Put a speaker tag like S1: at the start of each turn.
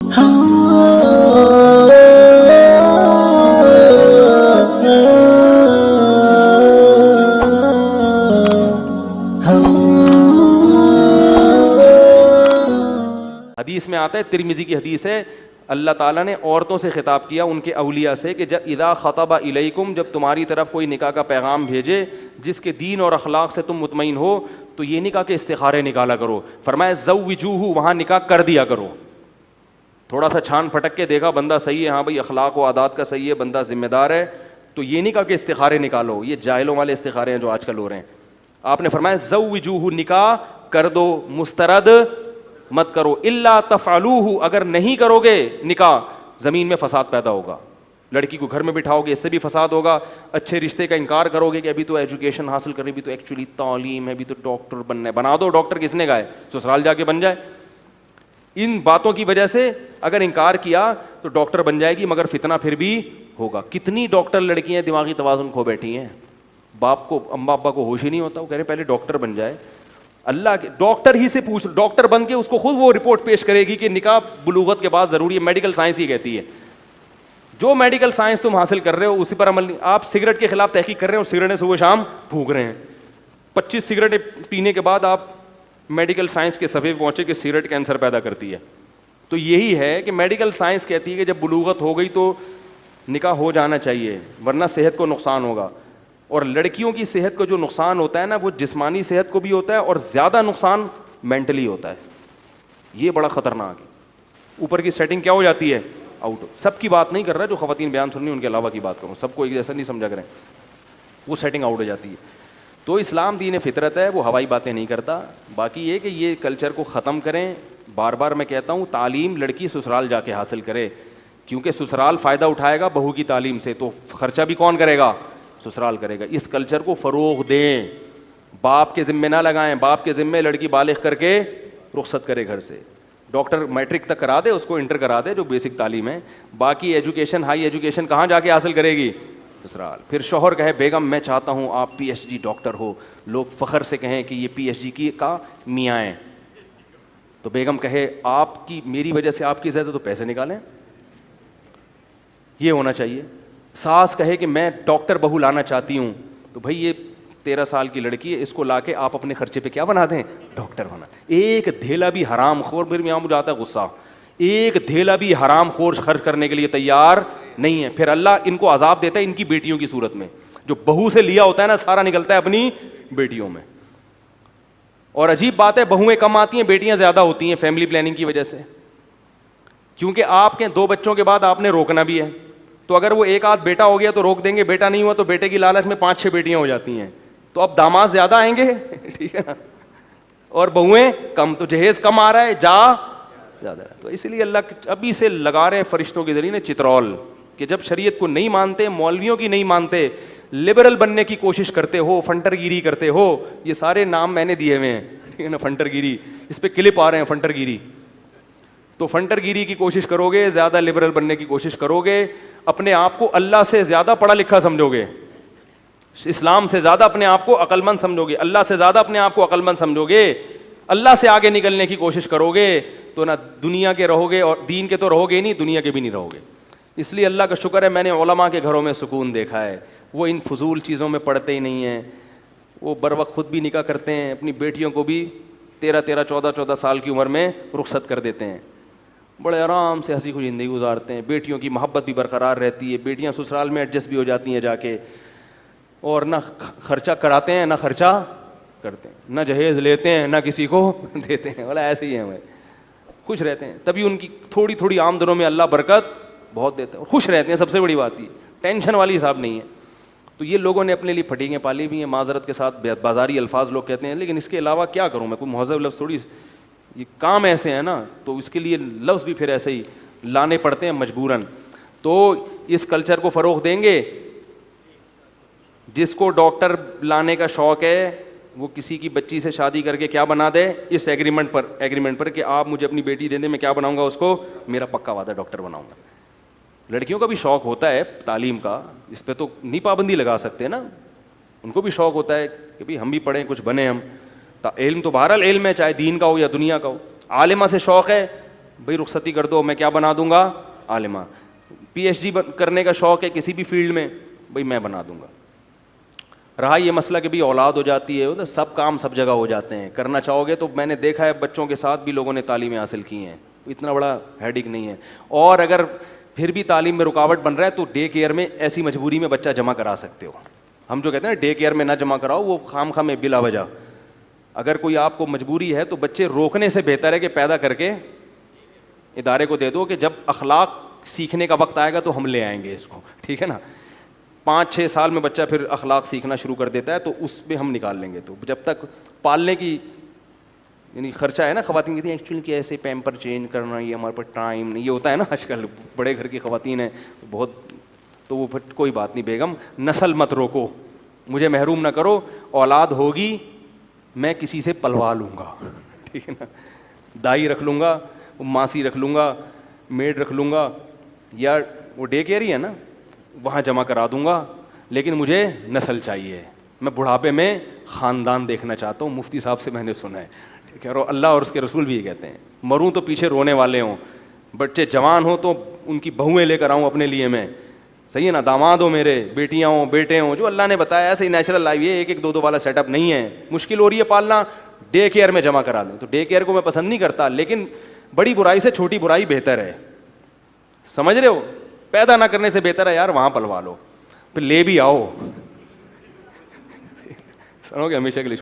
S1: حدیث میں آتا ہے، ترمذی کی حدیث ہے، اللہ تعالیٰ نے عورتوں سے خطاب کیا، ان کے اولیاء سے، کہ جب اذا خطب الیکم، جب تمہاری طرف کوئی نکاح کا پیغام بھیجے جس کے دین اور اخلاق سے تم مطمئن ہو، تو یہ نہیں کہا کہ استخارے نکالا کرو، فرمایا زوجوہ، وہاں نکاح کر دیا کرو. تھوڑا سا چھان پھٹک کے دیکھا بندہ صحیح ہے، ہاں بھائی اخلاق و عادات کا صحیح ہے، بندہ ذمہ دار ہے، تو یہ نہیں کہا کہ استخارے نکالو. یہ جاہلوں والے استخارے ہیں جو آج کل ہو رہے ہیں. آپ نے فرمایا زوجوہ، نکاح کر دو، مسترد مت کرو. الا تفعلوہ، اگر نہیں کرو گے نکاح، زمین میں فساد پیدا ہوگا. لڑکی کو گھر میں بٹھاؤ گے، اس سے بھی فساد ہوگا. اچھے رشتے کا انکار کرو گے کہ ابھی تو ایجوکیشن حاصل کرنی، ابھی تو ایکچولی تعلیم ہے، ابھی تو ڈاکٹر بننا ہے. بنا دو، ڈاکٹر کس نے کہا ہے؟ سسرال جا کے بن جائے. ان باتوں کی وجہ سے اگر انکار کیا تو ڈاکٹر بن جائے گی، مگر فتنہ پھر بھی ہوگا. کتنی ڈاکٹر لڑکیاں دماغی توازن کھو بیٹھی ہیں، باپ کو، اماں ابا کو ہوش ہی نہیں ہوتا، وہ کہہ رہے پہلے ڈاکٹر بن جائے. اللہ کے ڈاکٹر ہی سے پوچھ، ڈاکٹر بن کے اس کو خود وہ رپورٹ پیش کرے گی کہ نکاح بلوغت کے بعد ضروری ہے. میڈیکل سائنس ہی کہتی ہے. جو میڈیکل سائنس تم حاصل کر رہے ہو اسی پر عمل نہیں. آپ سگریٹ کے خلاف تحقیق کر رہے ہیں اور سگریٹیں صبح شام پھونک رہے ہیں. 25 سگریٹیں پینے کے بعد آپ میڈیکل سائنس کے صفحے پہ پہنچے کہ سگریٹ کینسر پیدا کرتی ہے. تو یہی ہے کہ میڈیکل سائنس کہتی ہے کہ جب بلوغت ہو گئی تو نکاح ہو جانا چاہیے، ورنہ صحت کو نقصان ہوگا. اور لڑکیوں کی صحت کو جو نقصان ہوتا ہے نا، وہ جسمانی صحت کو بھی ہوتا ہے اور زیادہ نقصان مینٹلی ہوتا ہے. یہ بڑا خطرناک ہے. اوپر کی سیٹنگ کیا ہو جاتی ہے؟ آؤٹ. سب کی بات نہیں کر رہا، جو خواتین بیان سن رہی ہیں ان کے علاوہ کی بات کروں، سب کو ایک جیسا نہیں سمجھا کریں. وہ سیٹنگ آؤٹ ہو جاتی ہے. تو اسلام دین فطرت ہے، وہ ہوائی باتیں نہیں کرتا. باقی یہ کہ یہ کلچر کو ختم کریں. بار بار میں کہتا ہوں، تعلیم لڑکی سسرال جا کے حاصل کرے، کیونکہ سسرال فائدہ اٹھائے گا بہو کی تعلیم سے، تو خرچہ بھی کون کرے گا؟ سسرال کرے گا. اس کلچر کو فروغ دیں. باپ کے ذمے نہ لگائیں. باپ کے ذمے لڑکی بالغ کر کے رخصت کرے گھر سے. ڈاکٹر میٹرک تک کرا دے، اس کو انٹر کرا دے جو بیسک تعلیم ہے. باقی ایجوکیشن، ہائی ایجوکیشن کہاں جا کے حاصل کرے گی؟ سسرال. پھر شوہر کہے بیگم میں چاہتا ہوں آپ پی ایچ ڈی ڈاکٹر ہو، لوگ فخر سے کہیں کہ یہ پی ایچ ڈی کی کا میاں ہے. تو بیگم کہے آپ کی، میری وجہ سے آپ کی عزت ہے تو پیسے نکالیں. یہ ہونا چاہیے. ساس کہے کہ میں ڈاکٹر بہو لانا چاہتی ہوں، تو بھائی یہ 13 سال کی لڑکی ہے، اس کو لا کے آپ اپنے خرچے پہ کیا بنا دیں؟ ڈاکٹر بنا. ایک دھیلا بھی حرام خور، پھر یہاں مجھے آتا ہے غصہ، ایک دھیلا بھی حرام خور خرچ کرنے کے لیے تیار نہیں ہے. پھر اللہ ان کو عذاب دیتا ہے ان کی بیٹیوں کی صورت میں. جو بہو سے لیا ہوتا ہے نا، سارا نکلتا ہے اپنی بیٹیوں میں. اور عجیب بات ہے، بہویں کم آتی ہیں، بیٹیاں زیادہ ہوتی ہیں فیملی پلاننگ کی وجہ سے. کیونکہ آپ کے 2 بچوں کے بعد آپ نے روکنا بھی ہے. تو اگر وہ ایک آدھ بیٹا ہو گیا تو روک دیں گے، بیٹا نہیں ہوا تو بیٹے کی لالچ میں 5-6 بیٹیاں ہو جاتی ہیں. تو اب داماد زیادہ آئیں گے ٹھیک ہے نا، اور بہویں کم، تو جہیز کم آ رہا ہے، جا زیادہ. تو اس لیے اللہ ابھی سے لگا رہے ہیں فرشتوں کے ذریعے چترول، کہ جب شریعت کو نہیں مانتے، مولویوں کی نہیں مانتے، لبرل بننے کی کوشش کرتے ہو، فنٹر گیری کرتے ہو. یہ سارے نام میں نے دیے ہوئے ہیں ٹھیک ہے نا. فنٹر گیری، اس پہ کلپ آ رہے ہیں، فنٹر گیری. تو فنٹر گیری کی کوشش کرو گے، زیادہ لبرل بننے کی کوشش کرو گے، اپنے آپ کو اللہ سے زیادہ پڑھا لکھا سمجھو گے، اسلام سے زیادہ اپنے آپ کو عقل مند سمجھو گے، اللہ سے زیادہ اپنے آپ کو عقل مند سمجھو گے، اللہ سے آگے نکلنے کی کوشش کرو گے، تو نہ دنیا کے رہو گے، اور دین کے تو رہو گے نہیں، دنیا کے بھی نہیں رہو گے. اس لیے اللہ کا شکر ہے میں نے علماء کے گھروں میں سکون دیکھا ہے. وہ ان فضول چیزوں میں پڑھتے ہی نہیں ہیں. وہ بر وقت خود بھی نکاح کرتے ہیں، اپنی بیٹیوں کو بھی 13 14 سال کی عمر میں رخصت کر دیتے ہیں. بڑے آرام سے ہنسی خوشی زندگی گزارتے ہیں. بیٹیوں کی محبت بھی برقرار رہتی ہے، بیٹیاں سسرال میں ایڈجسٹ بھی ہو جاتی ہیں جا کے، اور نہ خرچہ کراتے ہیں، نہ خرچہ کرتے ہیں، نہ جہیز لیتے ہیں، نہ کسی کو دیتے ہیں. بڑا ایسے ہی ہیں، وہ خوش رہتے ہیں. تبھی ان کی تھوڑی تھوڑی آمدنوں میں اللہ برکت بہت دیتا ہے، اور خوش رہتے ہیں. سب سے بڑی بات یہ ٹینشن والی حساب نہیں ہے. تو یہ لوگوں نے اپنے لیے پھٹیگیں پالی بھی ہیں، معذرت کے ساتھ بازاری الفاظ لوگ کہتے ہیں، لیکن اس کے علاوہ کیا کروں میں؟ کوئی مہذب لفظ تھوڑی، یہ کام ایسے ہیں نا، تو اس کے لیے لفظ بھی پھر ایسے ہی لانے پڑتے ہیں مجبوراً. تو اس کلچر کو فروغ دیں گے. جس کو ڈاکٹر لانے کا شوق ہے وہ کسی کی بچی سے شادی کر کے کیا بنا دے اس ایگریمنٹ پر کہ آپ مجھے اپنی بیٹی دے دیں، میں کیا بناؤں گا اس کو؟ میرا پکا وعدہ ڈاکٹر بناؤں گا. لڑکیوں کا بھی شوق ہوتا ہے تعلیم کا، اس پہ تو نہیں پابندی لگا سکتے نا. ان کو بھی شوق ہوتا ہے کہ بھائی ہم بھی پڑھیں، کچھ بنیں ہم. علم تو بہرحال علم ہے، چاہے دین کا ہو یا دنیا کا ہو. عالمہ سے شوق ہے بھائی رخصتی کر دو, میں کیا بنا دوں گا, عالمہ. پی ایچ ڈی کرنے کا شوق ہے کسی بھی فیلڈ میں, بھائی میں بنا دوں گا. رہا یہ مسئلہ کہ بھائی اولاد ہو جاتی ہے, تو سب کام سب جگہ ہو جاتے ہیں, کرنا چاہو گے تو میں نے دیکھا ہے بچوں کے ساتھ بھی لوگوں نے تعلیمیں حاصل کی ہیں, اتنا بڑا ہیڈک نہیں ہے. اور اگر پھر بھی تعلیم میں رکاوٹ بن رہا ہے تو ڈے کیئر میں ایسی مجبوری میں بچہ جمع کرا سکتے ہو. ہم جو کہتے ہیں ڈے کیئر میں نہ جمع کراؤ, وہ خام خواہ میں بلا وجہ. اگر کوئی آپ کو مجبوری ہے تو بچے روکنے سے بہتر ہے کہ پیدا کر کے ادارے کو دے دو کہ جب اخلاق سیکھنے کا وقت آئے گا تو ہم لے آئیں گے اس کو, ٹھیک ہے نا. 5-6 سال میں بچہ پھر اخلاق سیکھنا شروع کر دیتا ہے تو اس پہ ہم نکال لیں گے. تو جب تک پالنے کی یعنی خرچہ ہے نا, خواتین کہتی ہیں ایکچولی کہ ایسے پیمپر چینج کرنا, یہ ہمارے پاس ٹائم نہیں, یہ ہوتا ہے نا آج کل بڑے گھر کی خواتین ہیں بہت, تو وہ پھر کوئی بات نہیں بیگم, نسل مت روکو, مجھے محروم نہ کرو, اولاد ہوگی میں کسی سے پلوا لوں گا, ٹھیک ہے نا, دائی رکھ لوں گا, ماسی رکھ لوں گا, میڈ رکھ لوں گا, یا وہ ڈے کیئر ہی ہے نا وہاں جمع کرا دوں گا, لیکن مجھے نسل چاہیے. میں بڑھاپے میں خاندان دیکھنا چاہتا ہوں, مفتی صاحب سے میں نے سنا ہے, ٹھیک ہے, اور اللہ اور اس کے رسول بھی یہ کہتے ہیں مروں تو پیچھے رونے والے ہوں, بچے جوان ہوں تو ان کی بہویں لے کر آؤں اپنے لیے میں, صحیح ہے نا, داماد ہو میرے, بیٹیاں ہوں, بیٹے ہوں, جو اللہ نے بتایا ایسے ہی نیچرل لائف, یہ 1-1 2-2 والا سیٹ اپ نہیں ہے, مشکل ہو رہی ہے پالنا, ڈے کیئر میں جمع کرا دیں. تو ڈے کیئر کو میں پسند نہیں کرتا, لیکن بڑی برائی سے چھوٹی برائی بہتر ہے, سمجھ رہے ہو, پیدا نہ کرنے سے بہتر ہے یار وہاں پلوا لو, پھر لے بھی آؤ, سنو گے ہمیشہ کے لیے.